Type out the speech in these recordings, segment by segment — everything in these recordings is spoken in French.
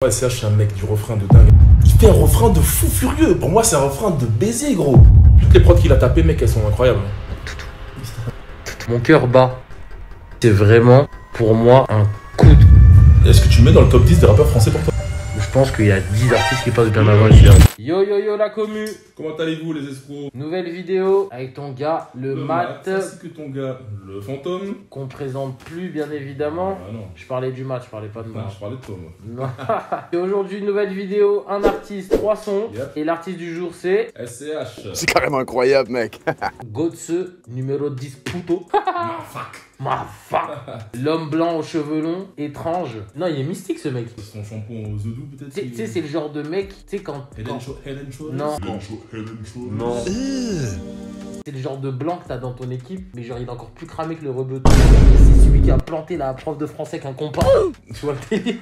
Ouais, c'est un mec du refrain de dingue. Il fait un refrain de fou furieux. Pour moi, c'est un refrain de baiser, gros. Toutes les prods qu'il a tapé, mec, elles sont incroyables. Mon cœur bat. C'est vraiment, pour moi, un coup de... Est-ce que tu mets dans le top 10 des rappeurs français pour toi? Je pense qu'il y a 10 artistes qui passent bien avant. Yo yo yo la commu. Comment allez-vous, les escrocs? Nouvelle vidéo avec ton gars, le Mat. Ainsi que ton gars, le fantôme. Qu'on présente plus, bien évidemment. Ah non. Je parlais du Mat, je parlais pas de moi. Non, je parlais de toi, moi. Non. Et aujourd'hui, nouvelle vidéo, un artiste, 3 sons. Yep. Et l'artiste du jour, c'est... SCH. C'est carrément incroyable, mec. Gotse, numéro 10, Puto. Motherfuck. Ma fuck. L'homme blanc aux cheveux longs, étrange. Non, il est mystique, ce mec. Son shampoing aux œufs doux, peut-être. Tu sais, c'est le genre de mec, tu sais, quand... Helen Shaw. Non. Non. C'est le genre de blanc que t'as dans ton équipe, mais genre il est encore plus cramé que le rebeu. C'est celui qui a planté la prof de français avec un compas. Tu vois le délire?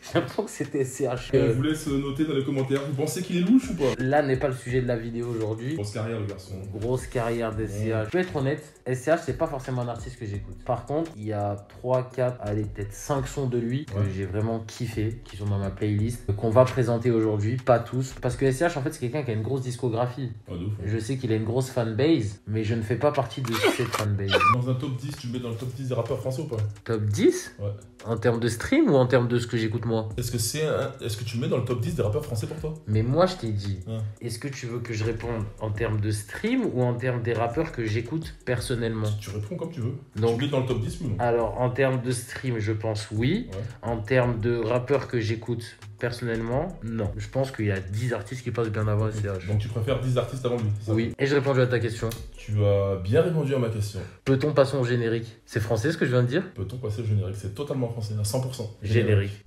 J'ai l'impression que c'était SCH. Je vous laisse noter dans les commentaires. Vous pensez qu'il est louche ou pas? Là n'est pas le sujet de la vidéo aujourd'hui. Grosse carrière, le garçon. Grosse carrière d'SCH. Je peux être honnête, SCH c'est pas forcément un artiste que j'écoute. Par contre, il y a 3, 4, allez peut-être 5 sons de lui que j'ai vraiment kiffé, qui sont dans ma playlist, qu'on va présenter aujourd'hui, pas tous. Parce que SCH en fait c'est quelqu'un qui a une grosse discographie. Ah, de ouf. Je sais qu'il a une grosse fanbase, mais je ne fais pas partie de cette fanbase. Dans un top 10, tu le mets dans le top 10 des rappeurs français ou pas? Top 10? Ouais. En termes de stream ou en termes de ce que j'écoute moi? Est-ce que tu le mets dans le top 10 des rappeurs français pour toi? Mais moi je t'ai dit, Ouais. est-ce que tu veux que je réponde en termes de stream ou en termes des rappeurs que j'écoute personnellement? Tu réponds comme tu veux. Donc, tu le mets dans le top 10 ou non? alors en termes de stream, je pense oui. Ouais. En termes de rappeurs que j'écoute personnellement, non. Je pense qu'il y a 10 artistes qui passent bien avant SCH. Donc tu préfères 10 artistes avant lui, c'est ça? Oui. Et j'ai répondu à ta question. Tu as bien répondu à ma question. Peut-on passer au générique? C'est français ce que je viens de dire? Peut-on passer au générique? C'est totalement français, à 100%. Générique.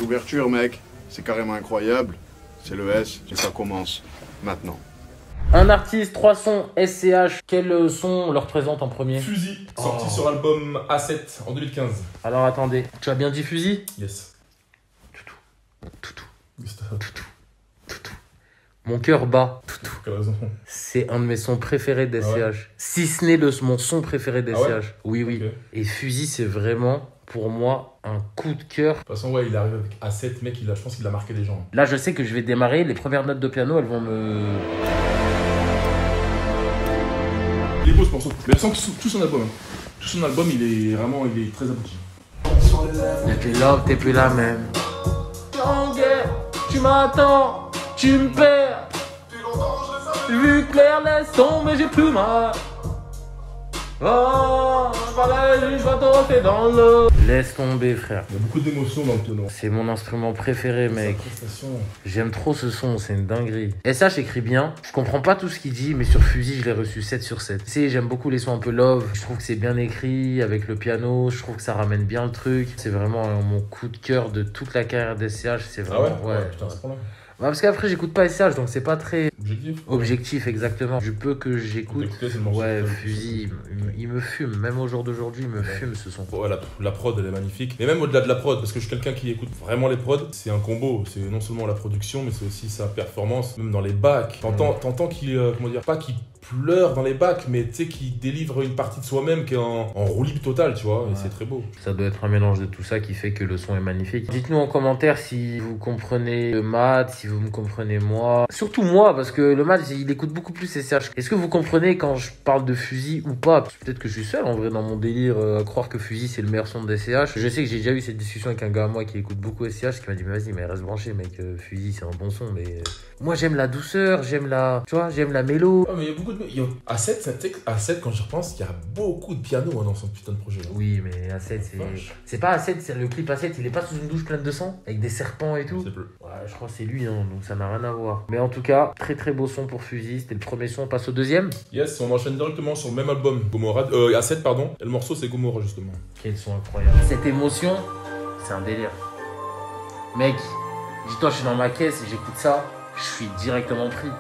L'ouverture, mec, c'est carrément incroyable. C'est le S et ça commence maintenant. Un artiste, 3 sons, SCH. Quels sons on leur présente en premier? Fusil, sorti sur l'album A7 en 2015. Alors attendez, tu as bien dit Fusil? Yes. Toutou. Gustave. Mon cœur bat. Quelle raison? C'est un de mes sons préférés d'SCH. Ah ouais. Si ce n'est mon son préféré d'SCH. Ah ouais. Oui, oui. Ok. Et Fusil, c'est vraiment, pour moi, un coup de cœur. De toute façon, ouais, il arrive avec A7, mec, je pense qu'il a marqué les gens. Là, je sais que je vais démarrer. Les premières notes de piano, elles vont me... Il est beau ce morceau. Mais tu sens que tout son album, hein. Tout son album, il est très abouti. Depuis love, t'es plus la même. En guerre, tu m'attends, tu me perds. Vu clair, laisse tomber, j'ai plus mal. Oh, je vais te refaire dans l'eau. Laisse tomber, frère. Il y a beaucoup d'émotions dans le piano. C'est mon instrument préféré, mec. Sa prestation. J'aime trop ce son, c'est une dinguerie. SH écrit bien. Je comprends pas tout ce qu'il dit, mais sur Fusil, je l'ai reçu 7 sur 7. Tu sais, j'aime beaucoup les sons un peu love. Je trouve que c'est bien écrit avec le piano. Je trouve que ça ramène bien le truc. C'est vraiment mon coup de cœur de toute la carrière d'SCH. C'est Ah vraiment... ouais? Putain, c'est pas mal. Bah, parce qu'après, j'écoute pas SCH, donc c'est pas très Objectif? objectif, exactement. Du peu que j'écoute. Écoutez, c'est le morceau. Ouais, Fusil, il me fume. Même au jour d'aujourd'hui, il me fume ce son. Ouais, la prod, elle est magnifique. Mais même au-delà de la prod, parce que je suis quelqu'un qui écoute vraiment les prods, c'est un combo. C'est non seulement la production, mais c'est aussi sa performance, même dans les bacs. T'entends qu'il, comment dire, pas qu'il pleure dans les bacs, mais tu sais, qu'il délivre une partie de soi-même qui est en roue libre totale, tu vois, et c'est très beau. Ça doit être un mélange de tout ça qui fait que le son est magnifique. Dites-nous en commentaire si vous comprenez le Mat, si vous me comprenez moi. Surtout moi, parce que le Mat, il écoute beaucoup plus SCH. Est-ce que vous comprenez quand je parle de Fusil ou pas? Peut-être que je suis seul en vrai dans mon délire à croire que Fusil c'est le meilleur son de SCH. Je sais que j'ai déjà eu cette discussion avec un gars à moi qui écoute beaucoup SCH qui m'a dit mais vas-y mais reste branché mec, Fusil c'est un bon son mais... Moi j'aime la douceur, j'aime la... Tu vois, j'aime la mélo. Ah, mais il y a beaucoup de... A7, quand j'y repense, il y a beaucoup de piano dans son putain de projet. Là. Oui, mais A7, c'est pas A7, le clip A7, il est pas sous une douche pleine de sang, avec des serpents et tout. C'est bleu. Ouais, je crois que c'est lui, hein, donc ça n'a rien à voir. Mais en tout cas, très très beau son pour Fusil, c'était le premier son, on passe au deuxième. Yes, on enchaîne directement sur le même album, Gomorrah, A7, pardon, et le morceau c'est Gomorrah justement. Quel son incroyable. Cette émotion, c'est un délire. Mec, dis-toi, je suis dans ma caisse et j'écoute ça, je suis directement pris.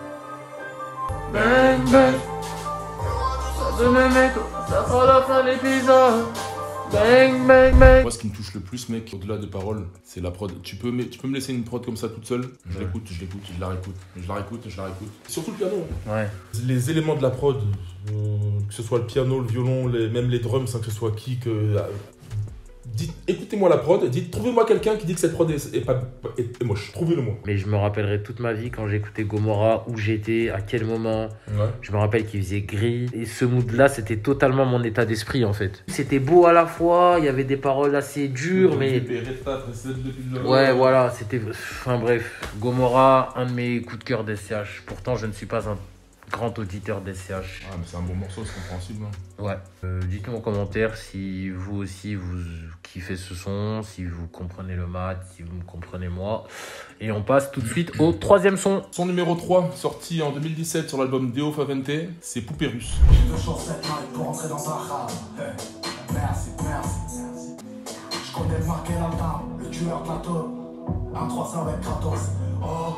Bang bang. Ça donne mec, ça sera la fin de l'épisode. Bang, bang, bang. Moi, ce qui me touche le plus, mec, au-delà des paroles, c'est la prod. Tu peux me laisser une prod comme ça toute seule, je l'écoute, je la réécoute. Surtout le piano. Ouais. Les éléments de la prod, que ce soit le piano, le violon, même les drums, hein, que ce soit kick. Écoutez-moi la prod, trouvez-moi quelqu'un qui dit que cette prod est moche. Trouvez-le-moi. Mais je me rappellerai toute ma vie quand j'écoutais Gomorrah, où j'étais, à quel moment. Ouais. Je me rappelle qu'il faisait gris. Et ce mood-là, c'était totalement mon état d'esprit, en fait. C'était beau à la fois, il y avait des paroles assez dures, mais... Ouais, voilà, c'était... Enfin bref, Gomorrah, un de mes coups de cœur d'SCH. Pourtant, je ne suis pas un grand auditeur d'SCH. Ah, mais c'est un bon morceau, c'est compréhensible. Hein. Ouais. Dites-nous en commentaire si vous aussi vous kiffez ce son, si vous comprenez le mat, si vous me comprenez moi. Et on passe tout de suite au troisième son. Son numéro 3, sorti en 2017 sur l'album Deo Favente, c'est Poupée Russe. J'ai 2 chaussettes pour entrer dans un rap. Merci. Je connais le marqué latin, le tueur de la taupe. 1-3 avec Kratos. Oh,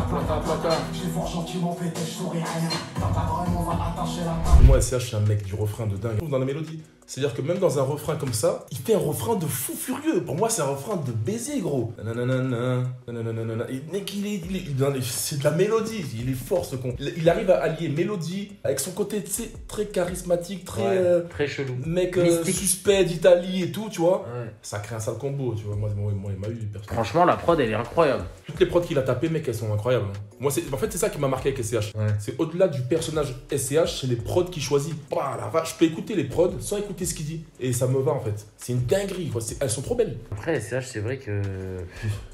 plata. Je les vois gentiment péter, je souris rien. T'as pas vraiment, on va attacher la main. Moi, SCH, je suis un mec du refrain de dingue. Je trouve dans la mélodie. C'est-à-dire que même dans un refrain comme ça, il fait un refrain de fou furieux. Pour moi, c'est un refrain de baiser, gros. C'est de la mélodie. Il est fort, ce con. Il arrive à allier mélodie avec son côté, tu sais, très charismatique, Très chelou. mec suspect d'Italie et tout, tu vois. Ouais. Ça crée un sale combo, tu vois. Moi il m'a eu personnellement. Franchement, la prod, elle est incroyable. Toutes les prods qu'il a tapées, mec, elles sont incroyables. Moi, en fait, c'est ça qui m'a marqué avec SCH. Ouais. C'est au-delà du personnage SCH, c'est les prods qu'il choisit. Bah, la vache, je peux écouter les prods sans écouter ce qu'il dit. Et ça me va, en fait. C'est une dinguerie, quoi. Elles sont trop belles. Après, SCH, c'est vrai que...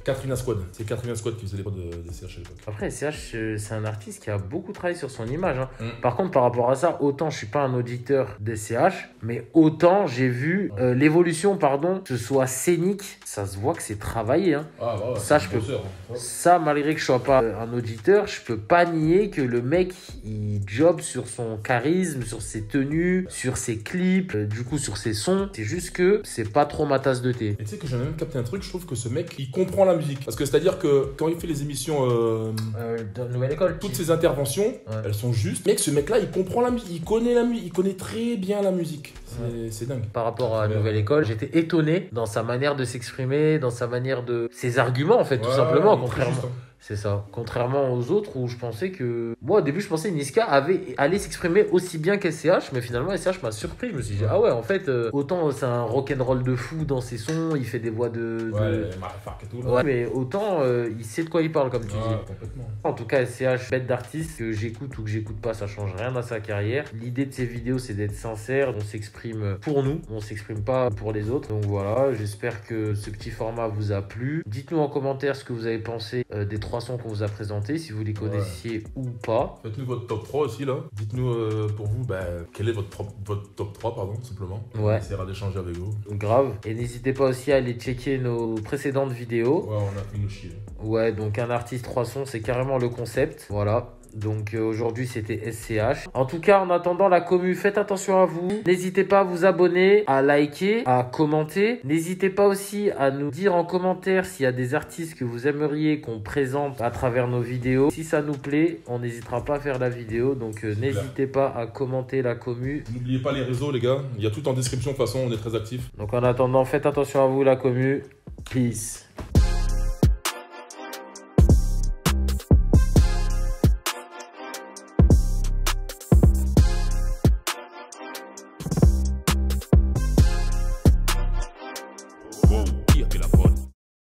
Katrina Squad. C'est Katrina Squad qui faisait les prods de SCH à l'époque. Après, SCH, c'est un artiste qui a beaucoup travaillé sur son image. Hein. Par contre, par rapport à ça, autant je suis pas un auditeur d'SCH, mais autant j'ai vu l'évolution, que ce soit scénique, ça se voit que c'est travaillé. Hein. Ah, bah ouais, ça, je peux... Ça, malgré que je sois pas un auditeur, je peux pas nier que le mec, il job sur son charisme, sur ses tenues, sur ses clips, du coup sur ses sons. C'est juste que c'est pas trop ma tasse de thé. Et tu sais que j'ai même capté un truc, je trouve que ce mec, il comprend la musique. Parce que c'est-à-dire que quand il fait les émissions de Nouvelle École, toutes ses interventions, elles sont justes. Mec, ce mec-là, il comprend la musique, il connaît la musique, il connaît très bien la musique. C'est dingue. Par rapport à Nouvelle École, j'étais étonné dans sa manière de s'exprimer, dans sa manière de... ses arguments, en fait, tout simplement, contrairement... C'est ça. Contrairement aux autres où je pensais que... Moi, au début, je pensais que Niska allait s'exprimer aussi bien qu'SCH, mais finalement, SCH m'a surpris. Je me suis dit, ah ouais, en fait, autant c'est un rock'n'roll de fou dans ses sons, il fait des voix de... et tout. Ouais, mais autant, il sait de quoi il parle, comme tu dis. Complètement. En tout cas, SCH, bête d'artiste, que j'écoute ou que j'écoute pas, ça change rien à sa carrière. L'idée de ces vidéos, c'est d'être sincère. On s'exprime pour nous, on s'exprime pas pour les autres. Donc voilà, j'espère que ce petit format vous a plu. Dites-nous en commentaire ce que vous avez pensé des 3 sons qu'on vous a présentés, si vous les connaissiez ou pas. Faites-nous votre top 3 aussi là. Dites-nous pour vous quel est votre top 3, pardon, simplement. Ouais. On essaiera d'échanger avec vous. Grave. Et n'hésitez pas aussi à aller checker nos précédentes vidéos. Ouais, on a fait nous chier. Ouais, donc un artiste 3 sons, c'est carrément le concept. Voilà. Donc aujourd'hui c'était SCH. En tout cas, en attendant la commu, faites attention à vous. N'hésitez pas à vous abonner, à liker, à commenter. N'hésitez pas aussi à nous dire en commentaire s'il y a des artistes que vous aimeriez qu'on présente à travers nos vidéos. Si ça nous plaît, on n'hésitera pas à faire la vidéo. Donc n'hésitez pas à commenter la commu. N'oubliez pas les réseaux les gars, il y a tout en description de toute façon, on est très actifs. Donc en attendant, faites attention à vous la commu. Peace.